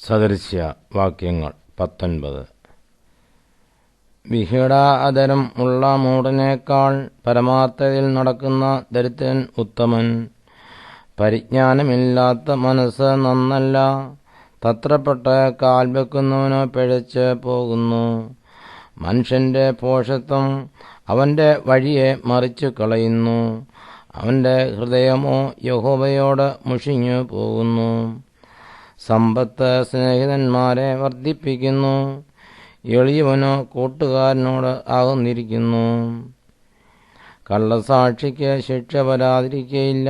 സദൃശ്യ വാക്യങ്ങൾ 19. വിഹിടാധരം ഉള്ള മൂഢനേക്കാൾ പരമാർത്ഥതയിൽ നടക്കുന്ന ദരിദ്രൻ ഉത്തമൻ. പരിജ്ഞാനമില്ലാത്ത മനസ്സ് നന്നല്ല, തത്രപ്പെട്ട് കാൽ വെക്കുന്നവനോ പിഴച്ച് പോകുന്നു. മനുഷ്യന്റെ ഭോഷത്വം അവന്റെ വഴിയെ മറിച്ചു കളയുന്നു, അവന്റെ ഹൃദയമോ യഹോവയോട് മുഷിഞ്ഞു പോകുന്നു. സമ്പത്ത് സ്നേഹിതന്മാരെ വർദ്ധിപ്പിക്കുന്നു, എളിയവനോ കൂട്ടുകാരനോട് അകന്നിരിക്കുന്നു. കള്ളസാക്ഷിക്ക് ശിക്ഷ വരാതിരിക്കയില്ല,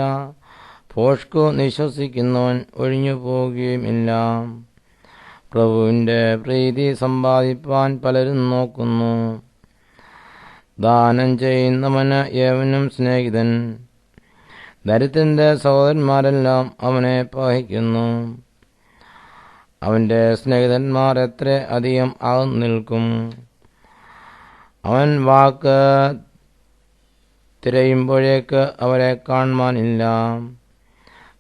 ഭോഷ്കു നിശ്വസിക്കുന്നവൻ ഒഴിഞ്ഞു പോകുകയുമില്ല. പ്രഭുവിന്റെ പ്രീതി സമ്പാദിപ്പാൻ പലരും നോക്കുന്നു, ദാനം ചെയ്യുന്നവന് ഏവനും സ്നേഹിതൻ. ദരിദ്രന്റെ സഹോദരന്മാരെല്ലാം അവനെ പകയ്ക്കുന്നു, അവന്റെ സ്നേഹിതന്മാർ എത്ര അധികം അകന്നിൽക്കും. അവൻ വാക്ക് തിരയുമ്പോഴേക്ക് അവരെ കാണുവാനില്ല.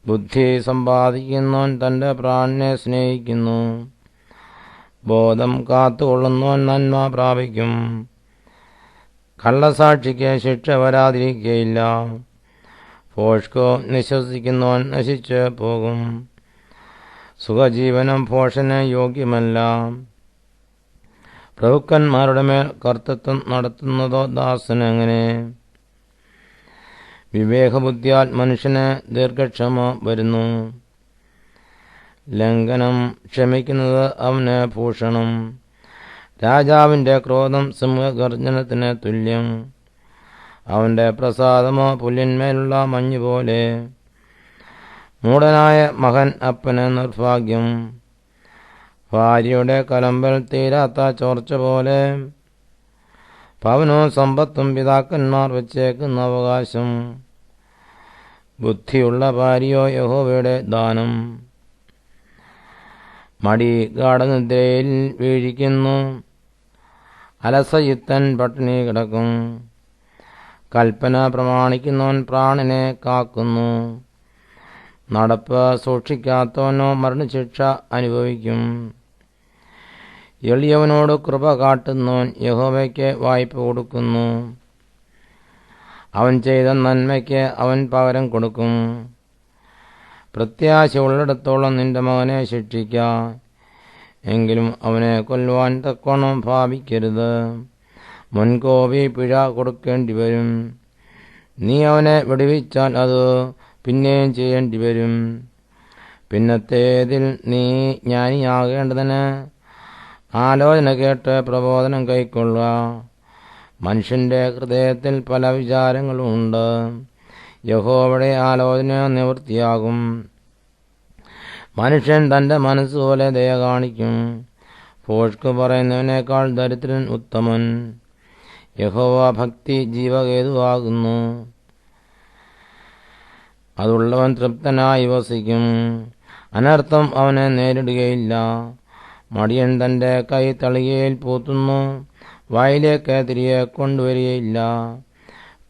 ബുദ്ധി സമ്പാദിക്കുന്നവൻ തന്റെ പ്രാണനെ സ്നേഹിക്കുന്നു, ബോധം കാത്തുകൊള്ളുന്നവൻ നന്മ പ്രാപിക്കും. കള്ളസാക്ഷിക്ക് ശിക്ഷ വരാതിരിക്കയില്ല, ഭോഷ്കു നിശ്വസിക്കുന്നവൻ നശിച്ചു പോകും. സുഖജീവനം ഭോഷന് യോഗ്യമല്ല, പ്രഭുക്കന്മാരുടെ മേൽ കർത്തൃത്വം നടത്തുന്നതോ ദാസനെങ്ങനെ. വിവേകബുദ്ധിയാൽ മനുഷ്യന് ദീർഘക്ഷമ വരുന്നു, ലംഘനം ക്ഷമിക്കുന്നത് അവന് ഭൂഷണം. രാജാവിന്റെ ക്രോധം സിംഹഗർജനത്തിന് തുല്യം, അവന്റെ പ്രസാദമോ പുല്ലിന്മേലുള്ള മഞ്ഞുപോലെ. മൂഢനായ മകൻ അപ്പന് നിർഭാഗ്യം, ഭാര്യയുടെ കലമ്പൽ തീരാത്ത ചോർച്ച പോലെ. പവനോ സമ്പത്തും പിതാക്കന്മാർ വച്ചേക്കുന്ന അവകാശം, ബുദ്ധിയുള്ള ഭാര്യയോ യഹോവയുടെ ദാനം. മടി ഗാഠനിദ്രയിൽ വീഴിക്കുന്നു, അലസയുക്തൻ പട്ടിണി കിടക്കും. കൽപ്പന പ്രമാണിക്കുന്നവൻ പ്രാണനെ കാക്കുന്നു, നടപ്പ് സൂക്ഷിക്കാത്തവനോ മരണശിക്ഷ അനുഭവിക്കും. എളിയവനോട് കൃപ കാട്ടുന്നവൻ യഹോവയ്ക്ക് വായ്പ കൊടുക്കുന്നു, അവൻ ചെയ്ത നന്മയ്ക്ക് അവൻ പകരം കൊടുക്കും. പ്രത്യാശ ഉള്ളിടത്തോളം നിന്റെ മകനെ ശിക്ഷിക്ക, എങ്കിലും അവനെ കൊല്ലുവാൻ തക്കോണം ഭാവിക്കരുത്. മുൻകോപി പിഴ കൊടുക്കേണ്ടി വരും, നീ അവനെ വിടുവിച്ചാൽ അത് പിന്നെയും ചെയ്യേണ്ടി വരും. പിന്നത്തേതിൽ നീ ജ്ഞാനിയാകേണ്ടതിന് ആലോചന കേട്ട് പ്രബോധനം കൈക്കൊള്ളുക. മനുഷ്യന്റെ ഹൃദയത്തിൽ പല വിചാരങ്ങളും ഉണ്ട്, യഹോവയുടെ ആലോചന നിവൃത്തിയാകും. മനുഷ്യൻ തന്റെ മനസ്സുപോലെ ദയ കാണിക്കും, ഭോഷ്കു പറയുന്നവനേക്കാൾ ദരിദ്രൻ ഉത്തമൻ. യഹോവ ഭക്തി ജീവഹേതുവാകുന്നു, അതുള്ളവൻ തൃപ്തനായി വസിക്കും. അനർത്ഥം അവനെ നേരിടുകയില്ല. മടിയൻ തന്റെ കൈ തളികയിൽ പൂത്തുന്നു, വായിലേക്ക് തിരികെ കൊണ്ടുവരികയില്ല.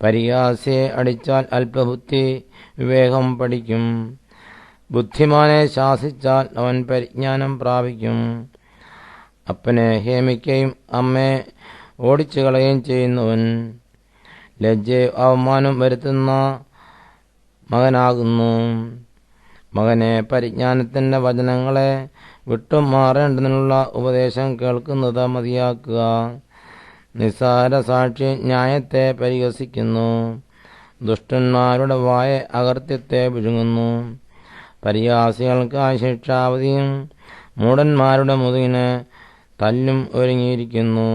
പരിഹാസിയെ അടിച്ചാൽ അല്പബുദ്ധി വിവേകം പഠിക്കും, ബുദ്ധിമാനെ ശാസിച്ചാൽ അവൻ പരിജ്ഞാനം പ്രാപിക്കും. അപ്പനെ ഹേമിക്കുകയും അമ്മയെ ഓടിച്ചു കളയുകയും ചെയ്യുന്നവൻ ലജ്ജയും അവമാനം വരുത്തുന്ന മകനാകുന്നു. മകനെ പരിജ്ഞാനത്തിന്റെ വചനങ്ങളെ വിട്ടുമാറേണ്ടതിനുള്ള ഉപദേശം കേൾക്കുന്നത് മതിയാക്കുക. നിസ്സാര സാക്ഷി ന്യായത്തെ പരിഹസിക്കുന്നു, ദുഷ്ടന്മാരുടെ വായ അകൃത്യത്തെ വിഴുങ്ങുന്നു. പരിഹാസികൾക്ക് ശിക്ഷാവധിയും മൂഢന്മാരുടെ മുതുകിന് തല്ലും ഒരുങ്ങിയിരിക്കുന്നു.